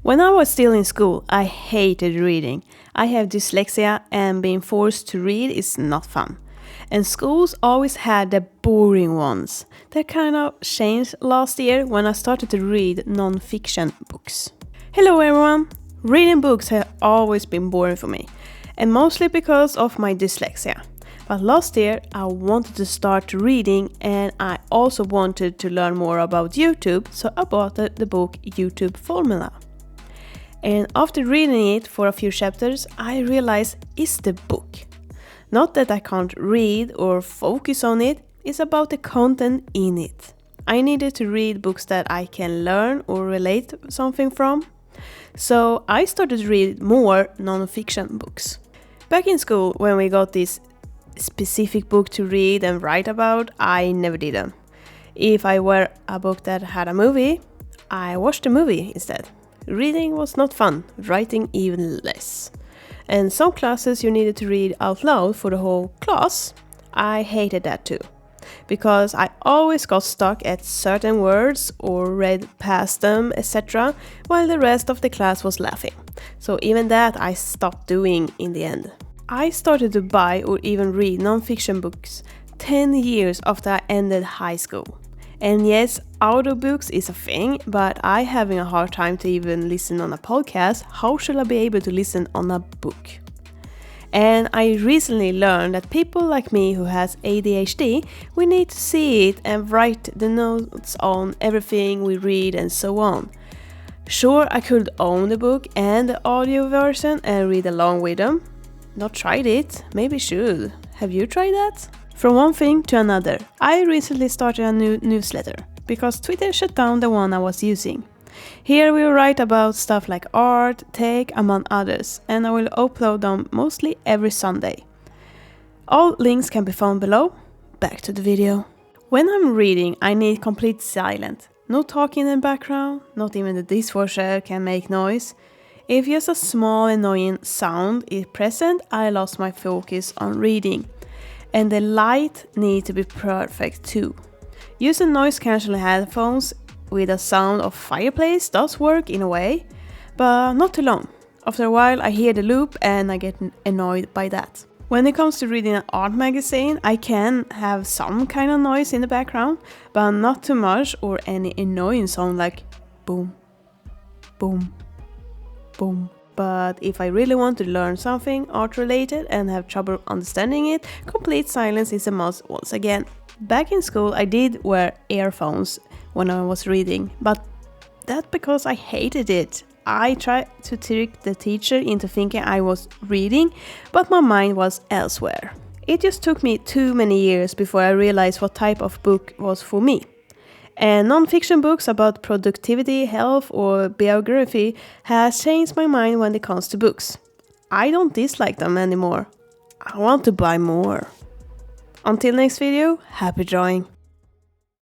When I was still in school, I hated reading. I have dyslexia and being forced to read is not fun. And schools always had the boring ones. That kind of changed last year when I started to read non-fiction books. Hello everyone! Reading books have always been boring for me, and mostly because of my dyslexia. But last year I wanted to start reading, and I also wanted to learn more about YouTube, so I bought the book YouTube Formula. And after reading it for a few chapters, I realized it's the book. Not that I can't read or focus on it, it's about the content in it. I needed to read books that I can learn or relate something from. So I started to read more non-fiction books. Back in school, when we got this specific book to read and write about, I never did them. If I were a book that had a movie, I watched the movie instead. Reading was not fun, writing even less. And some classes you needed to read out loud for the whole class. I hated that too, because I always got stuck at certain words or read past them, etc., while the rest of the class was laughing. So even that I stopped doing in the end. I started to buy or even read non-fiction books 10 years after I ended high school. And yes, audiobooks is a thing, but I'm having a hard time to even listen on a podcast. How should I be able to listen on a book? And I recently learned that people like me who has ADHD, we need to see it and write the notes on everything we read and so on. Sure, I could own the book and the audio version and read along with them. Not tried it, maybe should. Have you tried that? From one thing to another, I recently started a new newsletter because Twitter shut down the one I was using. Here we will write about stuff like art, tech, among others, and I will upload them mostly every Sunday. All links can be found below. Back to the video. When I'm reading, I need complete silence. No talking in the background, not even the dishwasher can make noise. If just a small annoying sound is present, I lost my focus on reading. And the light needs to be perfect too. Using noise-cancelling headphones with a sound of fireplace does work in a way, but not too long. After a while I hear the loop and I get annoyed by that. When it comes to reading an art magazine, I can have some kind of noise in the background, but not too much or any annoying sound like boom, boom, boom. But if I really want to learn something art-related and have trouble understanding it, complete silence is a must once again. Back in school I did wear earphones when I was reading, but that's because I hated it. I tried to trick the teacher into thinking I was reading, but my mind was elsewhere. It just took me too many years before I realized what type of book was for me. And non-fiction books about productivity, health or biography has changed my mind when it comes to books. I don't dislike them anymore. I want to buy more. Until next video, happy drawing!